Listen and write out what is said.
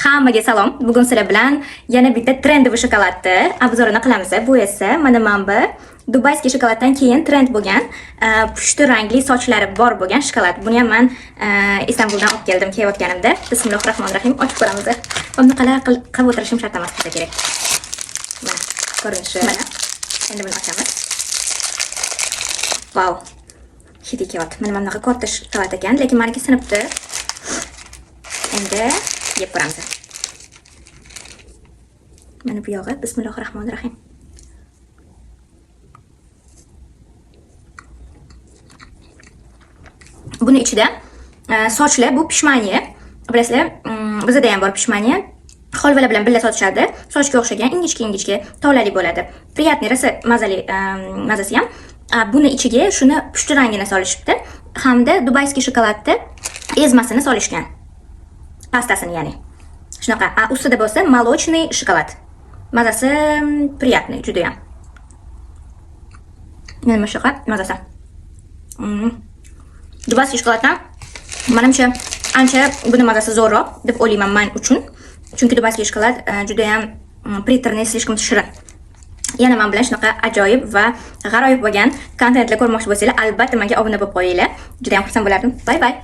Hammaga salom. Bugun sizlar bilan yana bitta trendiy shokoladni obzorini qilamiz. Bu esa mana manba Dubayskiy shokoladdan keyin trend bo'lgan, pushti rangli sochlari bor bo'lgan shokolad. Buni ham men Istanbuldan olib keldim kelayotganimda. Bismillahirrohmanirrohim. Ochib ko'ramiz. Buni qilib o'tirishim shart emas bizga kerak. Mana ko'rinishi mana. Endi buni ochamiz. Wow. Hidi kelyapti. Mana bunaqa katta shokolad ekan, lekin meniki sinibdi. Endi yeb ko'ramiz. Mana bu yog'i. Bismillahirrohmanirrohim. Buni ichida sochlar bu pishmaniya. Bilasizlar, bizda ham bor pishmaniya. Holvalar bilan birga sotishadi. Sochga o'xshagan ingichka tolali bo'ladi. Приятный, rosa mazali, mazasi ham. Buni ichiga shuni pushti rangini solishibdi. Hamda Dubayskiy shokoladni ezmasini solishgan. Pastasini ya'ni. Shunaqa. Ustida bo'lsa молочный shokolad. Mazasi приятный juda ham. Nima shokolad mazasi? Dubayskiy shokoladdan menimcha ancha buni mazasi zo'rroq deb o'ylayman men uchun. Chunki Dubayskiy shokolad juda ham приторный, слишком shirin. Yana men bilan shunaqa ajoyib va g'aroyib bo'lgan kontentlar ko'rmoqchi bo'lsanglar, albatta menga obuna bo'lib qo'yinglar. Juda ham xursand bo'lardim. Bye bye.